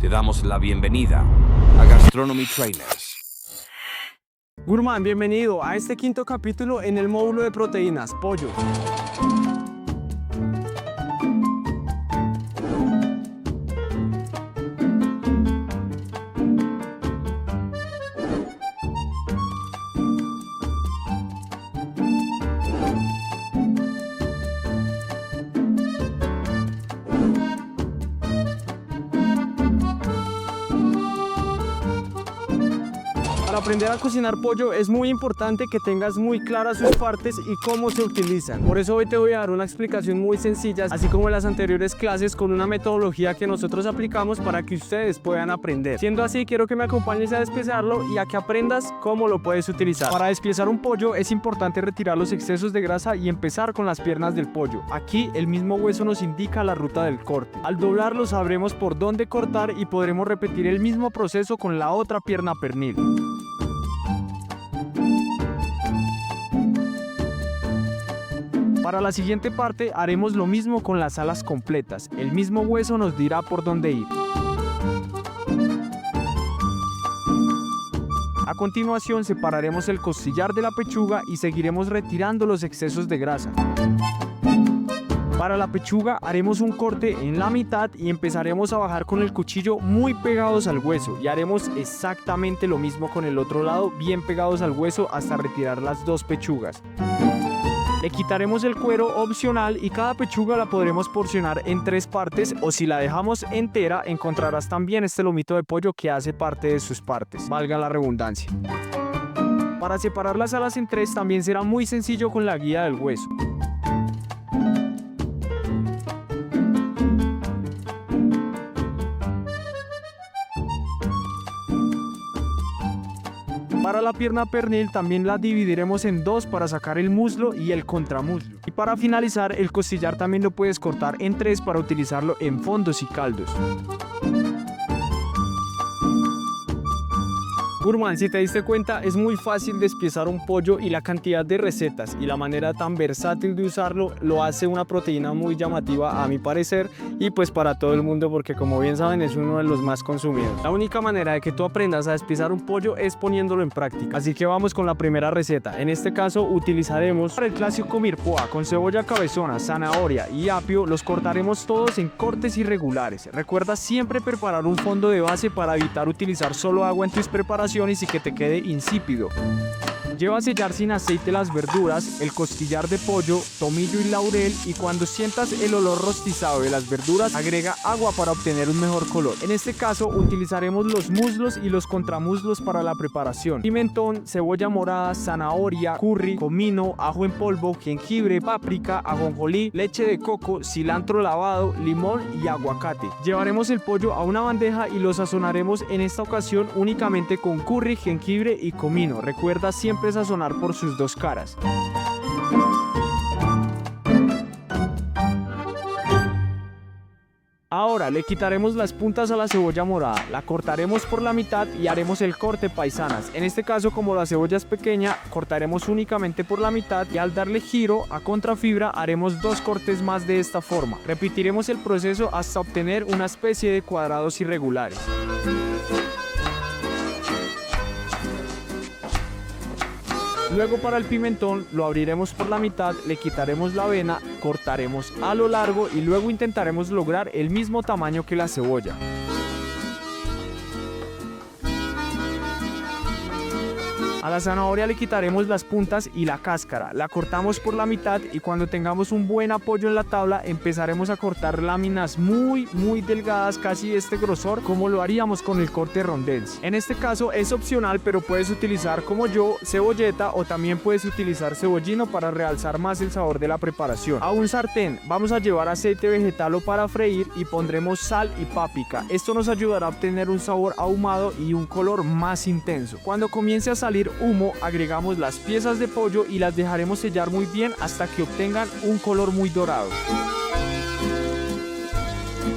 Te damos la bienvenida a Gastronomy Trainers. Gurman, bienvenido a este quinto capítulo en el módulo de proteínas, pollo. Para aprender a cocinar pollo es muy importante que tengas muy claras sus partes y cómo se utilizan. Por eso hoy te voy a dar una explicación muy sencilla, así como en las anteriores clases, con una metodología que nosotros aplicamos para que ustedes puedan aprender. Siendo así, quiero que me acompañes a despiezarlo y a que aprendas cómo lo puedes utilizar. Para despiezar un pollo es importante retirar los excesos de grasa y empezar con las piernas del pollo. Aquí el mismo hueso nos indica la ruta del corte. Al doblarlo sabremos por dónde cortar y podremos repetir el mismo proceso con la otra pierna pernil. Para la siguiente parte haremos lo mismo con las alas completas. El mismo hueso nos dirá por dónde ir. A continuación separaremos el costillar de la pechuga y seguiremos retirando los excesos de grasa. Para la pechuga haremos un corte en la mitad y empezaremos a bajar con el cuchillo muy pegados al hueso, y haremos exactamente lo mismo con el otro lado, bien pegados al hueso hasta retirar las dos pechugas. Le quitaremos el cuero opcional y cada pechuga la podremos porcionar en 3 partes, o si la dejamos entera encontrarás también este lomito de pollo que hace parte de sus partes, valga la redundancia. Para separar las alas en 3 también será muy sencillo con la guía del hueso. Para la pierna pernil también la dividiremos en 2 para sacar el muslo y el contramuslo. Y para finalizar, el costillar también lo puedes cortar en 3 para utilizarlo en fondos y caldos. Gurman, si te diste cuenta, es muy fácil despiezar un pollo, y la cantidad de recetas y la manera tan versátil de usarlo lo hace una proteína muy llamativa a mi parecer, y pues para todo el mundo, porque como bien saben es uno de los más consumidos. La única manera de que tú aprendas a despiezar un pollo es poniéndolo en práctica. Así que vamos con la primera receta. En este caso utilizaremos para el clásico mirepoix con cebolla cabezona, zanahoria y apio. Los cortaremos todos en cortes irregulares. Recuerda siempre preparar un fondo de base para evitar utilizar solo agua en tus preparaciones y que te quede insípido. Lleva a sellar sin aceite las verduras, el costillar de pollo, tomillo y laurel, y cuando sientas el olor rostizado de las verduras, agrega agua para obtener un mejor color. En este caso utilizaremos los muslos y los contramuslos para la preparación. Pimentón, cebolla morada, zanahoria, curry, comino, ajo en polvo, jengibre, páprica, ajonjolí, leche de coco, cilantro lavado, limón y aguacate. Llevaremos el pollo a una bandeja y lo sazonaremos en esta ocasión únicamente con curry, jengibre y comino. Recuerda siempre sazonar por sus 2 caras. Ahora le quitaremos las puntas a la cebolla morada, la cortaremos por la mitad y haremos el corte paisanas. En este caso, como la cebolla es pequeña, cortaremos únicamente por la mitad, y al darle giro a contrafibra haremos 2 cortes más de esta forma. Repetiremos el proceso hasta obtener una especie de cuadrados irregulares. Luego para el pimentón lo abriremos por la mitad, le quitaremos la vena, cortaremos a lo largo y luego intentaremos lograr el mismo tamaño que la cebolla. A la zanahoria le quitaremos las puntas y la cáscara, la cortamos por la mitad, y cuando tengamos un buen apoyo en la tabla empezaremos a cortar láminas muy delgadas, casi de este grosor, como lo haríamos con el corte rondense. En este caso es opcional, pero puedes utilizar, como yo, cebolleta, o también puedes utilizar cebollino para realzar más el sabor de la preparación. A un sartén vamos a llevar aceite vegetal o para freír y pondremos sal y páprica. Esto nos ayudará a obtener un sabor ahumado y un color más intenso. Cuando comience a salir humo, agregamos las piezas de pollo y las dejaremos sellar muy bien hasta que obtengan un color muy dorado.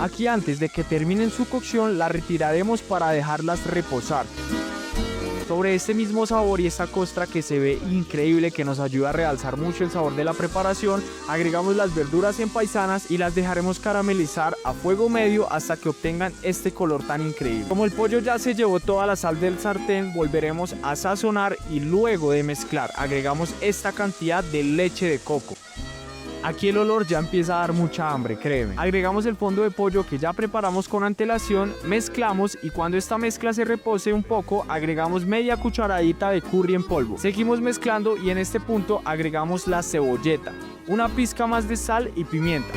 Aquí, antes de que terminen su cocción, las retiraremos para dejarlas reposar. Sobre este mismo sabor y esta costra que se ve increíble, que nos ayuda a realzar mucho el sabor de la preparación, agregamos las verduras en paisanas y las dejaremos caramelizar a fuego medio hasta que obtengan este color tan increíble. Como el pollo ya se llevó toda la sal del sartén, volveremos a sazonar y luego de mezclar agregamos esta cantidad de leche de coco. Aquí el olor ya empieza a dar mucha hambre, créeme. Agregamos el fondo de pollo que ya preparamos con antelación, mezclamos y cuando esta mezcla se repose un poco, agregamos media cucharadita de curry en polvo. Seguimos mezclando y en este punto agregamos la cebolleta, una pizca más de sal y pimienta.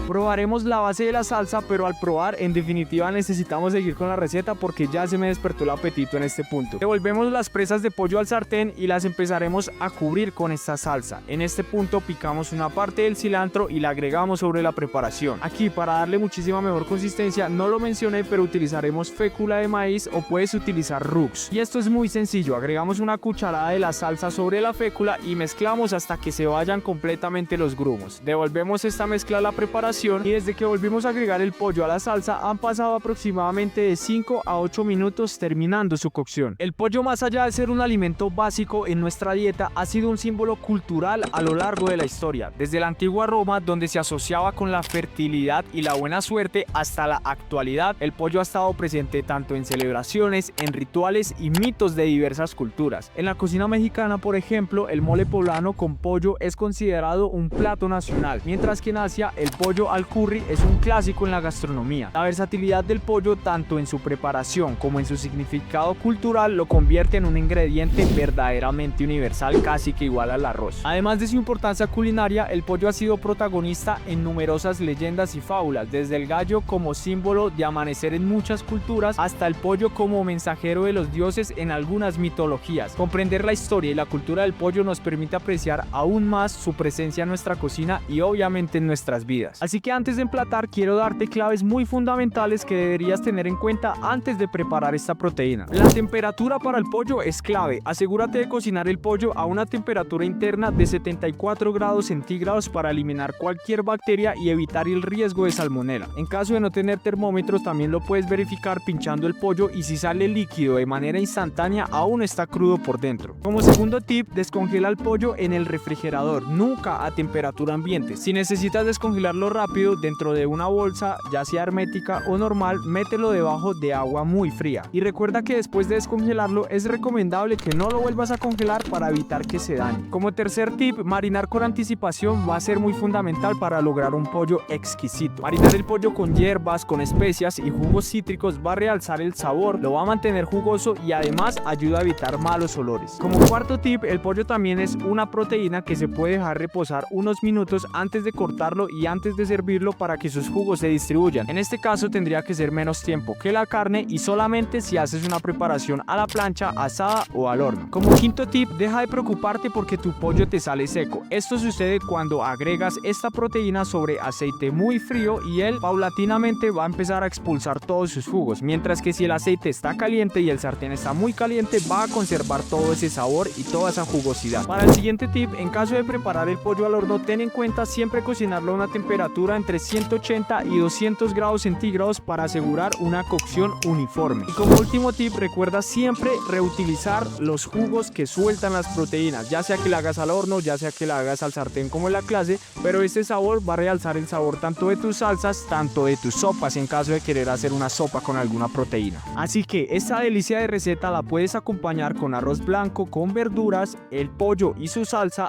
Probaremos la base de la salsa, pero al probar, en definitiva necesitamos seguir con la receta porque ya se me despertó el apetito en este punto. Devolvemos las presas de pollo al sartén y las empezaremos a cubrir con esta salsa. En este punto picamos una parte del cilantro y la agregamos sobre la preparación. Aquí, para darle muchísima mejor consistencia, no lo mencioné, pero utilizaremos fécula de maíz o puedes utilizar rux. Y esto es muy sencillo, agregamos una cucharada de la salsa sobre la fécula y mezclamos hasta que se vayan completamente los grumos. Devolvemos esta mezcla a la preparación y desde que volvimos a agregar el pollo a la salsa han pasado aproximadamente de 5 a 8 minutos terminando su cocción. El pollo, más allá de ser un alimento básico en nuestra dieta, ha sido un símbolo cultural a lo largo de la historia, desde la antigua Roma, donde se asociaba con la fertilidad y la buena suerte, hasta la actualidad. El pollo ha estado presente tanto en celebraciones, en rituales y mitos de diversas culturas. En la cocina mexicana, por ejemplo, el mole poblano con pollo es considerado un plato nacional, mientras que en Asia el pollo al curry es un clásico en la gastronomía. La versatilidad del pollo, tanto en su preparación como en su significado cultural, lo convierte en un ingrediente verdaderamente universal, casi que igual al arroz. Además de su importancia culinaria, el pollo ha sido protagonista en numerosas leyendas y fábulas, desde el gallo como símbolo de amanecer en muchas culturas, hasta el pollo como mensajero de los dioses en algunas mitologías. Comprender la historia y la cultura del pollo nos permite apreciar aún más su presencia en nuestra cocina y obviamente en nuestras vidas. Así que antes de emplatar, quiero darte claves muy fundamentales que deberías tener en cuenta antes de preparar esta proteína. La temperatura para el pollo es clave. Asegúrate de cocinar el pollo a una temperatura interna de 74 grados centígrados para eliminar cualquier bacteria y evitar el riesgo de salmonela. En caso de no tener termómetros, también lo puedes verificar pinchando el pollo y si sale líquido de manera instantánea, aún está crudo por dentro. Como segundo tip, descongela el pollo en el refrigerador, nunca a temperatura ambiente. Si necesitas descongelarlo rápido, dentro de una bolsa, ya sea hermética o normal, mételo debajo de agua muy fría. Y recuerda que después de descongelarlo es recomendable que no lo vuelvas a congelar para evitar que se dañe. Como tercer tip, marinar con anticipación va a ser muy fundamental para lograr un pollo exquisito. Marinar el pollo con hierbas, con especias y jugos cítricos va a realzar el sabor, lo va a mantener jugoso y además ayuda a evitar malos olores. Como cuarto tip, el pollo también es una proteína que se puede dejar reposar unos minutos antes de cortarlo y antes de servirlo para que sus jugos se distribuyan. En este caso tendría que ser menos tiempo que la carne y solamente si haces una preparación a la plancha, asada o al horno. Como quinto tip, deja de preocuparte porque tu pollo te sale seco. Esto sucede cuando agregas esta proteína sobre aceite muy frío y él paulatinamente va a empezar a expulsar todos sus jugos, mientras que si el aceite está caliente y el sartén está muy caliente, va a conservar todo ese sabor y toda esa jugosidad. Para el siguiente tip, en caso de preparar el pollo al horno, ten en cuenta siempre cocinarlo a una temperatura entre 180 y 200 grados centígrados para asegurar una cocción uniforme. Y como último tip, recuerda siempre reutilizar los jugos que sueltan las proteínas, ya sea que la hagas al horno, ya sea que la hagas al sartén como en la clase, pero este sabor va a realzar el sabor tanto de tus salsas, tanto de tus sopas en caso de querer hacer una sopa con alguna proteína. Así que esta delicia de receta la puedes acompañar con arroz blanco, con verduras, el pollo y su salsa,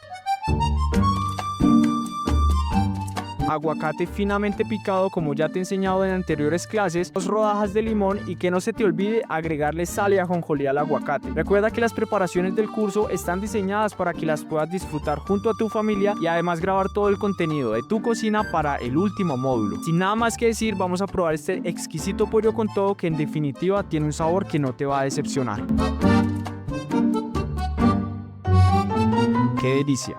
aguacate finamente picado como ya te he enseñado en anteriores clases, 2 rodajas de limón y que no se te olvide agregarle sal y ajonjolí al aguacate. Recuerda que las preparaciones del curso están diseñadas para que las puedas disfrutar junto a tu familia y además grabar todo el contenido de tu cocina para el último módulo. Sin nada más que decir, vamos a probar este exquisito pollo con todo que en definitiva tiene un sabor que no te va a decepcionar. ¡Qué delicia!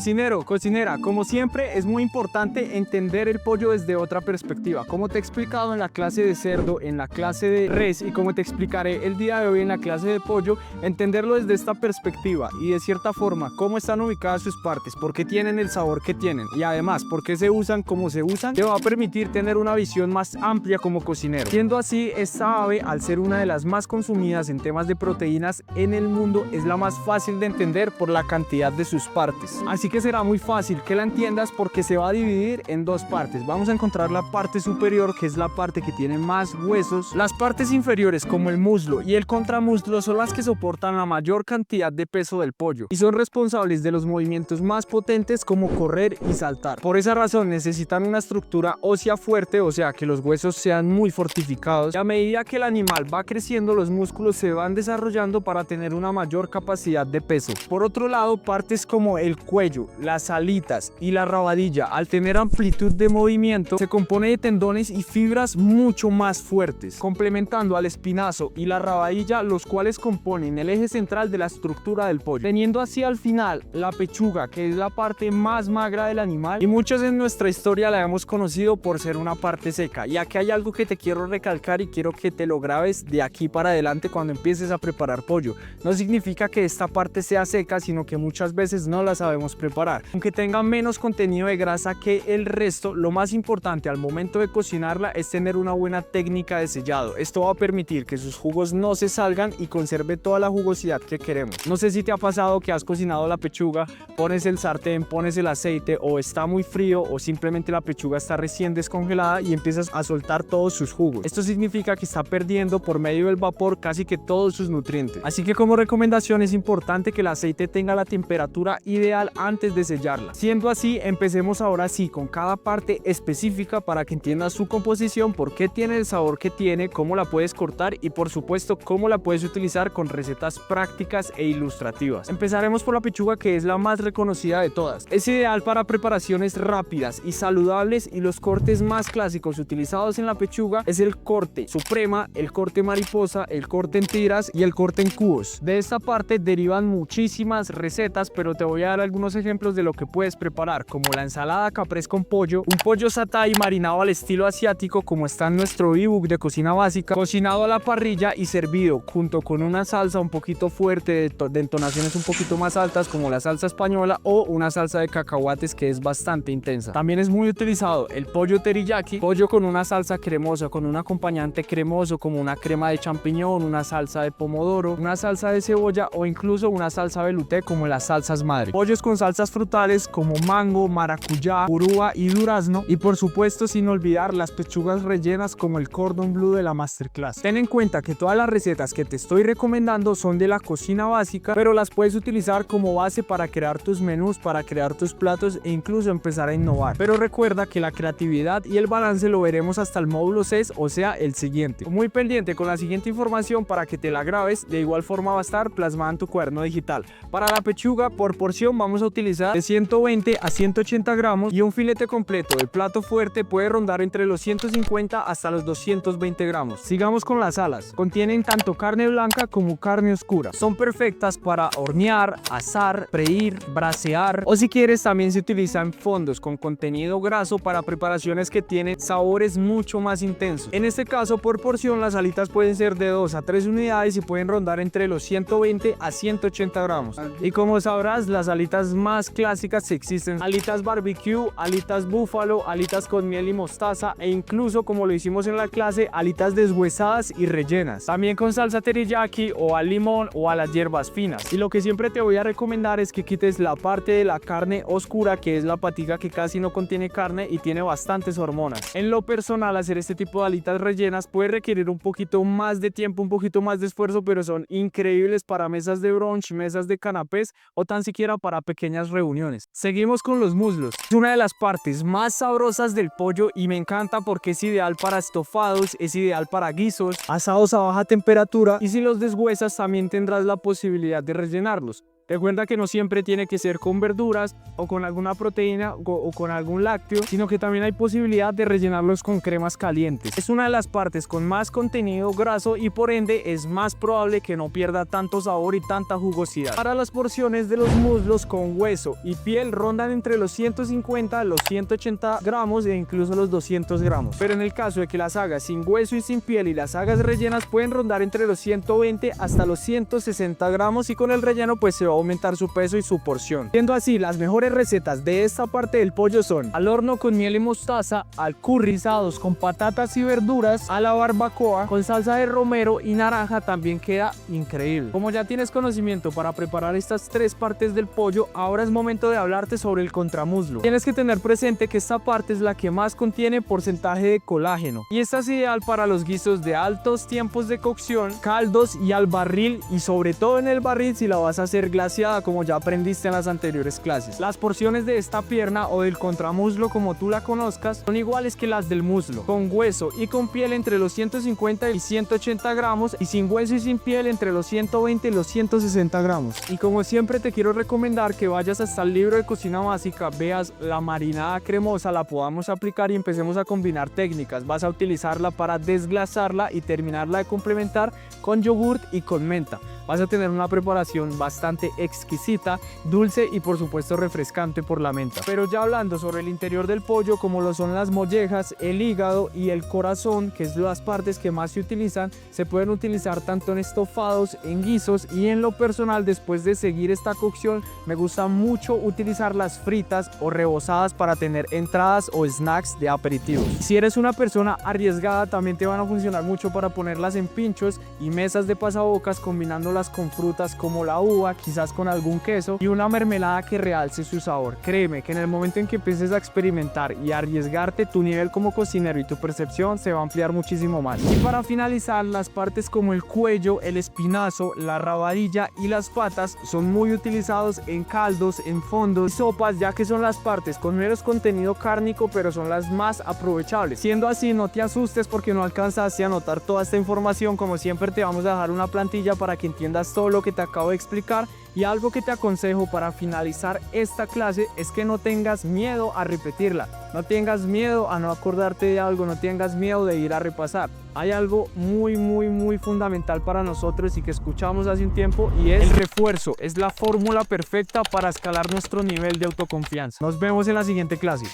Cocinero, cocinera, como siempre es muy importante entender el pollo desde otra perspectiva. Como te he explicado en la clase de cerdo, en la clase de res y como te explicaré el día de hoy en la clase de pollo, entenderlo desde esta perspectiva y de cierta forma cómo están ubicadas sus partes, por qué tienen el sabor que tienen y además por qué se usan como se usan, te va a permitir tener una visión más amplia como cocinero. Siendo así, esta ave, al ser una de las más consumidas en temas de proteínas en el mundo, es la más fácil de entender por la cantidad de sus partes. Así que será muy fácil que la entiendas porque se va a dividir en dos partes. Vamos a encontrar la parte superior, que es la parte que tiene más huesos. Las partes inferiores, como el muslo y el contramuslo, son las que soportan la mayor cantidad de peso del pollo y son responsables de los movimientos más potentes como correr y saltar. Por esa razón necesitan una estructura ósea fuerte, o sea que los huesos sean muy fortificados, y a medida que el animal va creciendo los músculos se van desarrollando para tener una mayor capacidad de peso. Por otro lado, partes como el cuello, las alitas y la rabadilla, al tener amplitud de movimiento, se compone de tendones y fibras mucho más fuertes, complementando al espinazo y la rabadilla, los cuales componen el eje central de la estructura del pollo, teniendo así al final la pechuga, que es la parte más magra del animal y muchos en nuestra historia la hemos conocido por ser una parte seca. Y aquí hay algo que te quiero recalcar y quiero que te lo grabes de aquí para adelante cuando empieces a preparar pollo. No significa que esta parte sea seca, sino que muchas veces no la sabemos preparar. Aunque tenga menos contenido de grasa que el resto, lo más importante al momento de cocinarla es tener una buena técnica de sellado. Esto va a permitir que sus jugos no se salgan y conserve toda la jugosidad que queremos. No sé si te ha pasado que has cocinado la pechuga, pones el sartén, pones el aceite o está muy frío o simplemente la pechuga está recién descongelada y empiezas a soltar todos sus jugos. Esto significa que está perdiendo por medio del vapor casi que todos sus nutrientes. Así que como recomendación es importante que el aceite tenga la temperatura ideal antes de sellarla. Siendo así, empecemos ahora sí con cada parte específica para que entiendas su composición, por qué tiene el sabor que tiene, cómo la puedes cortar y por supuesto cómo la puedes utilizar con recetas prácticas e ilustrativas. Empezaremos por la pechuga, que es la más reconocida de todas. Es ideal para preparaciones rápidas y saludables y los cortes más clásicos utilizados en la pechuga es el corte suprema, el corte mariposa, el corte en tiras y el corte en cubos. De esta parte derivan muchísimas recetas, pero te voy a dar algunos ejemplos de lo que puedes preparar, como la ensalada caprese con pollo, un pollo satay marinado al estilo asiático como está en nuestro ebook de cocina básica, cocinado a la parrilla y servido junto con una salsa un poquito fuerte de entonaciones un poquito más altas como la salsa española o una salsa de cacahuates que es bastante intensa. También es muy utilizado el pollo teriyaki, pollo con una salsa cremosa, con un acompañante cremoso como una crema de champiñón, una salsa de pomodoro, una salsa de cebolla o incluso una salsa velouté como las salsas madre. Pollos con salsas frutales como mango, maracuyá, urúa y durazno, y por supuesto sin olvidar las pechugas rellenas como el cordon bleu de la masterclass. Ten en cuenta que todas las recetas que te estoy recomendando son de la cocina básica, pero las puedes utilizar como base para crear tus menús, para crear tus platos e incluso empezar a innovar. Pero recuerda que la creatividad y el balance lo veremos hasta el módulo 6, o sea el siguiente. Muy pendiente con la siguiente información para que te la grabes, de igual forma va a estar plasmada en tu cuaderno digital. Para la pechuga por porción vamos a utilizar de 120 a 180 gramos y un filete completo de plato fuerte puede rondar entre los 150 hasta los 220 gramos. Sigamos con las alas. Contienen tanto carne blanca como carne oscura. Son perfectas para hornear, asar, freír, brasear o si quieres también se utilizan fondos con contenido graso para preparaciones que tienen sabores mucho más intensos. En este caso por porción las alitas pueden ser de 2 a 3 unidades y pueden rondar entre los 120 a 180 gramos. Y como sabrás, las alitas más clásicas existen: alitas barbecue, alitas búfalo, alitas con miel y mostaza e incluso, como lo hicimos en la clase, alitas deshuesadas y rellenas, también con salsa teriyaki o al limón o a las hierbas finas. Y lo que siempre te voy a recomendar es que quites la parte de la carne oscura, que es la patica que casi no contiene carne y tiene bastantes hormonas. En lo personal, hacer este tipo de alitas rellenas puede requerir un poquito más de tiempo, un poquito más de esfuerzo, pero son increíbles para mesas de brunch, mesas de canapés o tan siquiera para pequeñas reuniones. Seguimos con los muslos. Es una de las partes más sabrosas del pollo y me encanta porque es ideal para estofados, es ideal para guisos, asados a baja temperatura y si los deshuesas también tendrás la posibilidad de rellenarlos. Recuerda que no siempre tiene que ser con verduras o con alguna proteína o con algún lácteo, sino que también hay posibilidad de rellenarlos con cremas calientes. Es una de las partes con más contenido graso y por ende es más probable que no pierda tanto sabor y tanta jugosidad. Para las porciones de los muslos con hueso y piel rondan entre los 150 los 180 gramos e incluso los 200 gramos. Pero en el caso de que las hagas sin hueso y sin piel y las hagas rellenas pueden rondar entre los 120 hasta los 160 gramos y con el relleno pues se va a aumentar su peso y su porción. Siendo así, las mejores recetas de esta parte del pollo son al horno con miel y mostaza, al curry rizados con patatas y verduras, a la barbacoa con salsa de romero y naranja también queda increíble. Como ya tienes conocimiento para preparar estas tres partes del pollo, ahora es momento de hablarte sobre el contramuslo. Tienes que tener presente que esta parte es la que más contiene porcentaje de colágeno y esta es ideal para los guisos de altos tiempos de cocción, caldos y al barril, y sobre todo en el barril si la vas a hacer glaseada como ya aprendiste en las anteriores clases. Las porciones de esta pierna o del contramuslo como tú la conozcas son iguales que las del muslo, con hueso y con piel entre los 150 y 180 gramos y sin hueso y sin piel entre los 120 y los 160 gramos. Y como siempre te quiero recomendar que vayas hasta el libro de cocina básica, veas la marinada cremosa, la podamos aplicar y empecemos a combinar técnicas. Vas a utilizarla para desglasarla y terminarla de complementar con yogurt y con menta. Vas a tener una preparación bastante exquisita, dulce y por supuesto refrescante por la menta. Pero ya hablando sobre el interior del pollo, como lo son las mollejas, el hígado y el corazón, que es las partes que más se utilizan, se pueden utilizar tanto en estofados, en guisos, y en lo personal después de seguir esta cocción me gusta mucho utilizar las fritas o rebozadas para tener entradas o snacks de aperitivos. Si eres una persona arriesgada también te van a funcionar mucho para ponerlas en pinchos y mesas de pasabocas, combinándolas con frutas como la uva, quizás con algún queso y una mermelada que realce su sabor. Créeme que en el momento en que empieces a experimentar y a arriesgarte, tu nivel como cocinero y tu percepción se va a ampliar muchísimo más. Y para finalizar, las partes como el cuello, el espinazo, la rabadilla y las patas son muy utilizados en caldos, en fondos y sopas, ya que son las partes con menos contenido cárnico pero son las más aprovechables. Siendo así, no te asustes porque no alcanzaste a anotar toda esta información. Como siempre te vamos a dejar una plantilla para que entiendas todo lo que te acabo de explicar, y algo que te aconsejo para finalizar esta clase es que no tengas miedo a repetirla, no tengas miedo a no acordarte de algo, no tengas miedo de ir a repasar. Hay algo muy fundamental para nosotros y que escuchamos hace un tiempo, y es el refuerzo. Es la fórmula perfecta para escalar nuestro nivel de autoconfianza. Nos vemos en la siguiente clase.